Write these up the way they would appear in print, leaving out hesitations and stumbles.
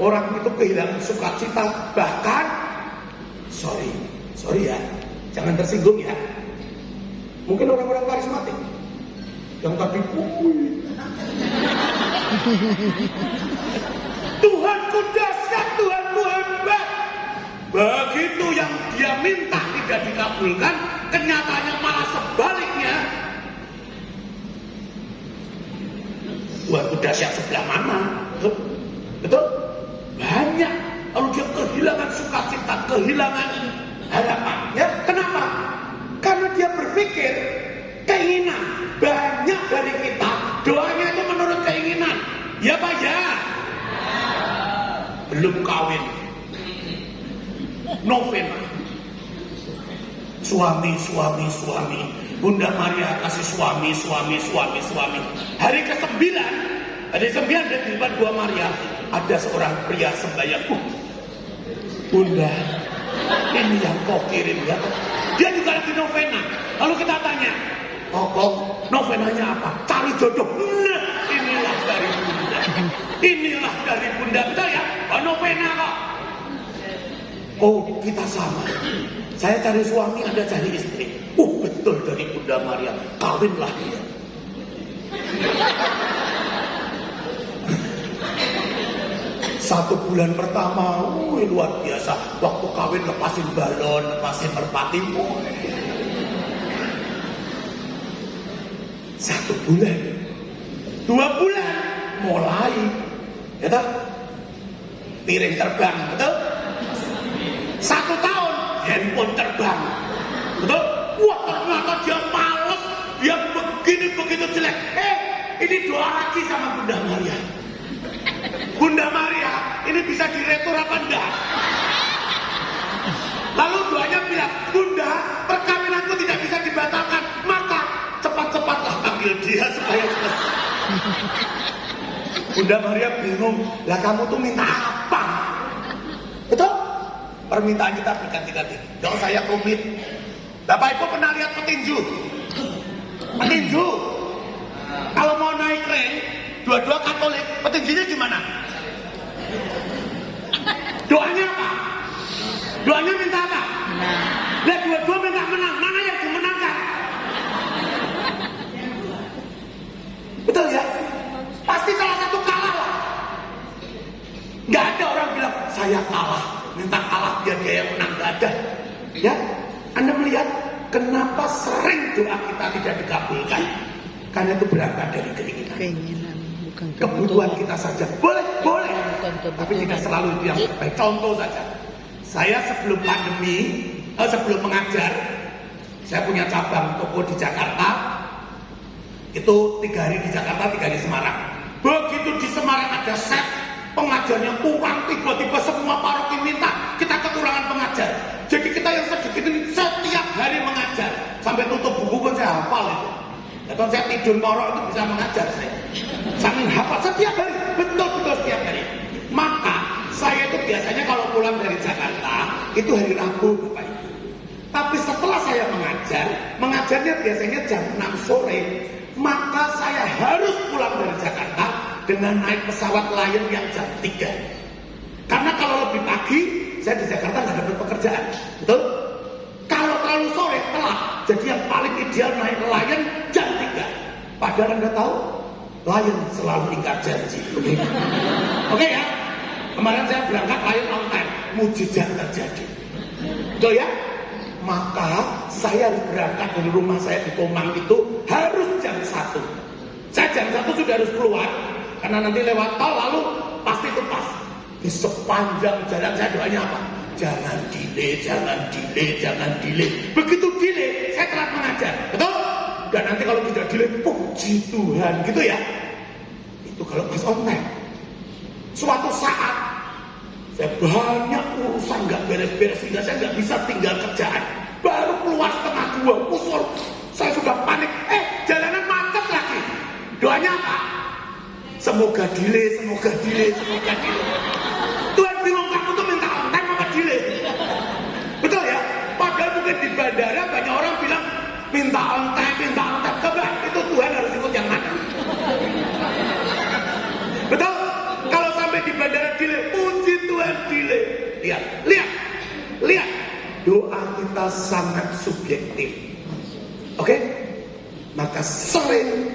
orang itu kehilangan sukacita, bahkan sorry ya, jangan tersinggung ya. Mungkin orang-orang karismatik yang tadi Tuhanku dahsyat, Tuhanku hebat. Begitu yang dia minta tidak dikabulkan, kenyataannya malah sebaliknya. Tuhanku dahsyat sebelah mana? Betul? Banyak. Kalau dia kehilangan sukacita, kehilangan harapan. Ya, kenapa? Karena dia berpikir keinginan. Banyak dari kita doanya itu menurut keinginan. Ya Pak ya? Belum kawin, novena, suami. Bunda Maria kasih suami. Hari ke-9 dari depan Gua Maria ada seorang pria sembahyang. Bunda, ini yang kau kirim ya. Dia juga lagi novena. Lalu kita tanya, kok novenanya apa? Cari jodoh. Nah, inilah dari Bunda. Inilah dari Bunda, betul ya? Novena kok. Oh, kita sama. Saya cari suami, Anda cari istri. Betul dari Bunda Maria. Kawinlah dia. Satu bulan pertama, luar biasa. Waktu kawin lepasin balon, lepasin merpati. 1 bulan, 2 bulan, mulai, ya toh? Piring terbang, betul? 1 tahun, handphone terbang, betul? Wah, ternyata dia males, dia begitu jelek. Ini doa lagi sama Bunda Maria. Bunda Maria, ini bisa diretur apa enggak? Lalu doanya bilang, Bunda, perkawinanku tidak bisa dibatalkan, maka cepat-cepatlah panggil dia supaya selesai. Bunda Maria bingung, lah kamu tuh minta apa? Betul? Permintaan kita berganti-ganti. Dong saya rumit. Bapak Ibu pernah lihat petinju? Petinju, kalau mau naik ring, dua-dua Katolik, petinjunya gimana? Doanya apa? Doanya minta apa? Nah, dua-dua minta menang. Mana yang dimenangkan? Betul ya? Pasti salah satu kalah lah. Gak ada orang bilang saya kalah, minta kalah biar dia yang menang. Gak ada. Ya, Anda melihat kenapa sering doa kita tidak dikabulkan? Karena itu berangkat dari keinginan. Bukan kebutuhan kita saja. Boleh. Tapi tidak selalu itu yang terbaik. Contoh saja. Saya sebelum pandemi, sebelum mengajar, saya punya cabang toko di Jakarta. Itu 3 hari di Jakarta, 3 hari di Semarang. Begitu di Semarang ada set, pengajarnya kurang, tiba-tiba semua paroki minta kita kekurangan pengajar. Jadi kita yang sedikit ini setiap hari mengajar. Sampai tutup buku pun saya hafal itu. Ya, kalau saya tidur ngorok itu bisa mengajar saya. Saking hafal setiap hari, betul-betul setiap hari. Maka saya itu biasanya kalau pulang dari Jakarta itu hari Rabu, Bapak Ibu. Tapi setelah saya mengajarnya biasanya jam 6 sore. Maka saya harus pulang dari Jakarta dengan naik pesawat Lion yang jam 3. Karena kalau lebih pagi, saya di Jakarta nggak dapat pekerjaan, betul? Kalau terlalu sore, telat. Jadi yang paling ideal naik Lion jam 3. Padahal Anda tahu, Lion selalu ingkar janji. Oke ya? Kemarin saya berangkat Lion on time, mujizat terjadi. Betul ya? Maka saya berangkat dari rumah saya di Tomang itu harus jam 1. Saya jam 1 sudah harus keluar, karena nanti lewat tol lalu pasti itu pas. Di sepanjang jalan saya doanya apa? Jangan delay. Begitu delay, saya telat mengajar. Betul? Dan nanti kalau tidak delay, puji Tuhan, gitu ya. Itu kalau pas on time. Suatu saat saya banyak urusan nggak beres-beres sehingga saya nggak bisa tinggal kerjaan. Baru keluar setengah 2, usul. Saya sudah panik. Jalanan macet lagi. Doanya apa? Semoga delay. Tuhan bingung, kamu tuh minta on time apa delay? Betul ya? Padahal mungkin di bandara banyak orang bilang minta on time. Coba itu Tuhan harus ikut yang mana? Betul? Kalau sampai di bandara delay, Tuhan delay. Lihat. Doa kita sangat subjektif. Oke? Maka sering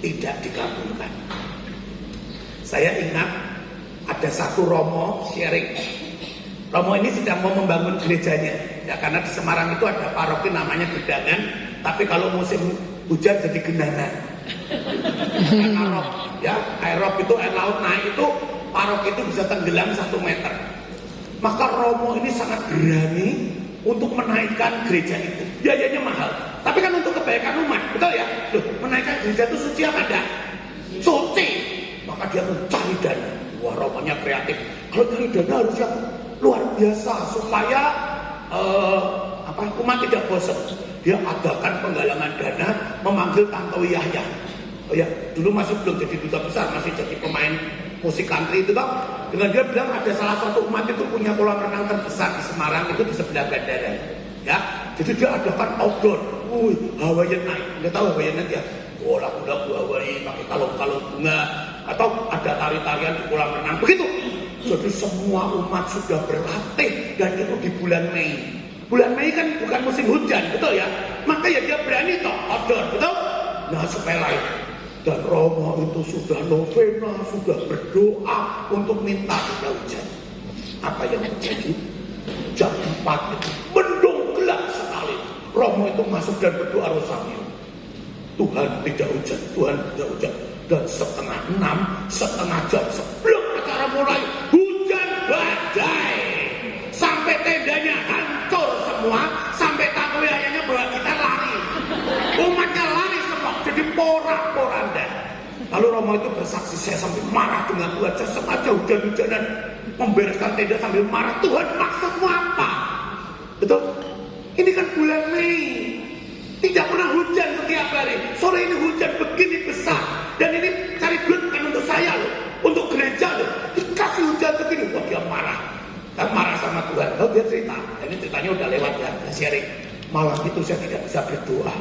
tidak dikabulkan. Saya ingat ada satu Romo sharing. Romo ini sedang mau membangun gerejanya. Ya, karena di Semarang itu ada paroki namanya Gedangan, tapi kalau musim hujan jadi genangan. Karena rob, ya, air rob itu, air laut naik itu, paroki itu bisa tenggelam 1 meter. Maka Romo ini sangat berani untuk menaikkan gereja itu. Biayanya mahal, tapi kan untuk kebaikan umat, betul ya? Loh, menaikkan gereja itu suci apa enggak? Suci. Maka dia mencari dana. Wah, Romonya kreatif. Kalau cari dana harus yang luar biasa supaya umat tidak bosan. Dia adakan penggalangan dana, memanggil Tanto Yahya. Oh ya, dulu masih belum jadi duta besar, masih jadi pemain musik country itu bang. Dengan dia bilang ada salah satu umat itu punya kolam renang terbesar di Semarang, itu di sebelah bandara. Ya, jadi dia adakan outdoor. Hawaiian night. Anda tahu Hawaiian night ya? Oh, lagu-lagu Hawaii pakai kalung-kalung bunga, atau ada tari-tarian di kolam renang. Begitu. Jadi semua umat sudah berlatih, dan itu di bulan Mei. Bulan Mei kan bukan musim hujan, betul ya? Maka ya dia berani toh outdoor, betul? Nah, supaya lain. Dan Romo itu sudah novena, sudah berdoa untuk minta tidak hujan. Apa yang terjadi? Jam 4 itu mendung gelap sekali. Romo itu masuk dan berdoa rosario. Tuhan tidak hujan, Tuhan tidak hujan. Dan 5:30, setengah jam sebelum acara mulai, hujan badai. Sampai tendanya hancur semua, sampai takoyanya bawa kita lari. Umatnya lari semua, jadi porak-poranda. Lalu Romo itu bersaksi, saya sampai marah dengan Tuhan. Saya sengaja hujan-hujanan membereskan tenda sambil marah. Tuhan, maksudmu apa? Betul? Ini kan bulan Mei. Tidak pernah hujan setiap hari. Sore ini hujan begini besar. Dan ini cari duit bukan untuk saya loh, untuk gereja loh. Dikasih hujan begini, wah dia marah. Dan marah sama Tuhan. Lalu dia cerita, ini ceritanya udah lewat ya, sharing. Malam itu saya tidak bisa berdoa.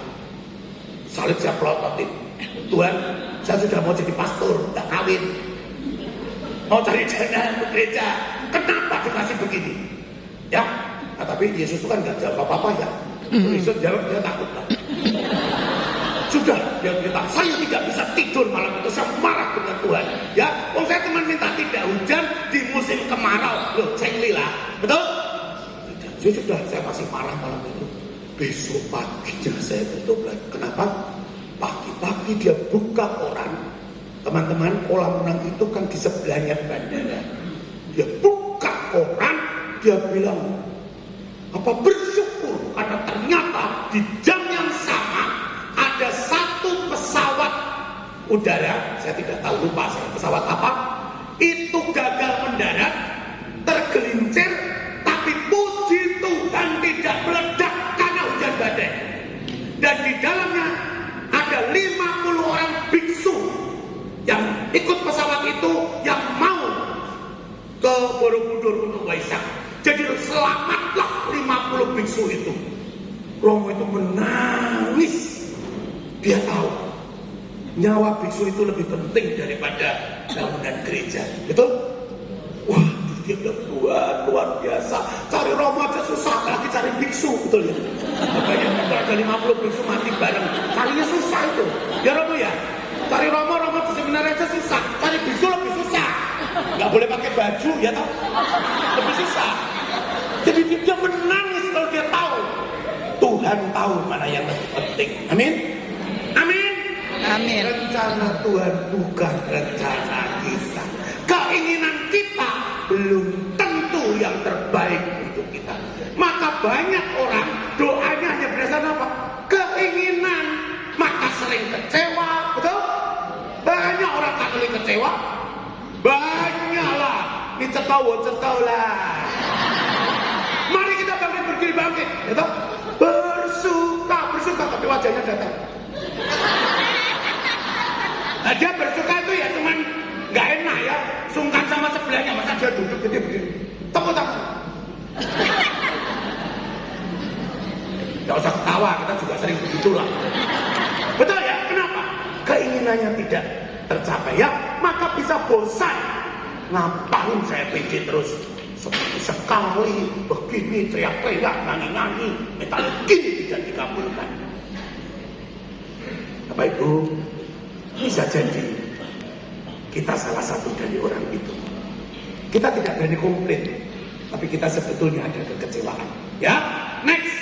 Salib saya pelototin. Tuhan, saya sudah mau jadi pastor, tak kawin. Mau cari dana untuk gereja. Kenapa dikasih begini? Ya, nah, tapi Yesus itu kan gak jawab apa-apa ya. Yesus jawab, dia takut lah. Sudah, dia bilang, saya tidak bisa tidur malam itu, saya marah dengan Tuhan. Ya, saya cuma minta tidak hujan di musim kemarau. Loh, cengli lah, betul? Tidak, sudah, saya masih marah malam itu. Besok paginya saya tutup lagi. Kenapa? Pagi-pagi dia buka koran. Teman-teman, kolam renang itu kan di sebelahnya bandara. Dia buka koran, dia bilang, bersyukur karena ternyata di jam yang sama ada satu pesawat udara, saya tidak tahu, lupa saya pesawat apa, itu gagal mendarat, tergelincir, tapi puji Tuhan tidak meledak karena hujan badai. Dan di dalamnya ada 50 orang biksu yang ikut pesawat itu yang mau ke Borobudur untuk Waisak. Jadi selamatlah 50 biksu itu. Romo itu menangis. Dia tahu nyawa biksu itu lebih penting daripada bangunan gereja. Betul? Wah, dia bilang, Tuhan luar biasa. Cari Romo aja susah, lagi cari biksu, betul ya? Makanya ada 50 biksu mati bareng. Carinya susah itu. Ya Romo ya? Cari Romo di seminar aja susah. Cari biksu lebih susah. Gak boleh pakai baju, ya toh? Lebih susah. Jadi dia menangis kalau dia tahu Tuhan tahu mana yang lebih penting. Amin. Amin. Amin. Rencana Tuhan bukan rencana kita. Keinginan kita belum tentu yang terbaik untuk kita. Maka banyak orang doanya hanya berdasarkan apa? Keinginan. Maka sering kecewa, betul? Banyak orang Katolik kecewa. Banyaklah. Ini cetau lah. Mari kita bangkit, ya toh? Bersuka, tapi wajahnya datang. Nah, dia bersuka itu ya cuman nggak enak ya, sungkan sama sebelahnya, masa dia duduk jadi begini, tepuk tangan. Gak usah ketawa, kita juga sering begitulah. Betul ya? Kenapa? Keinginannya tidak tercapai ya, maka bisa bosan. Ngapain saya pede terus? sekali begini teriak-teriak, nyanyi-nyanyi, minta begini tidak dikabulkan. Bapak Ibu, bisa jadi kita salah satu dari orang itu. Kita tidak berani komplain, tapi kita sebetulnya ada kekecewaan. Ya, next.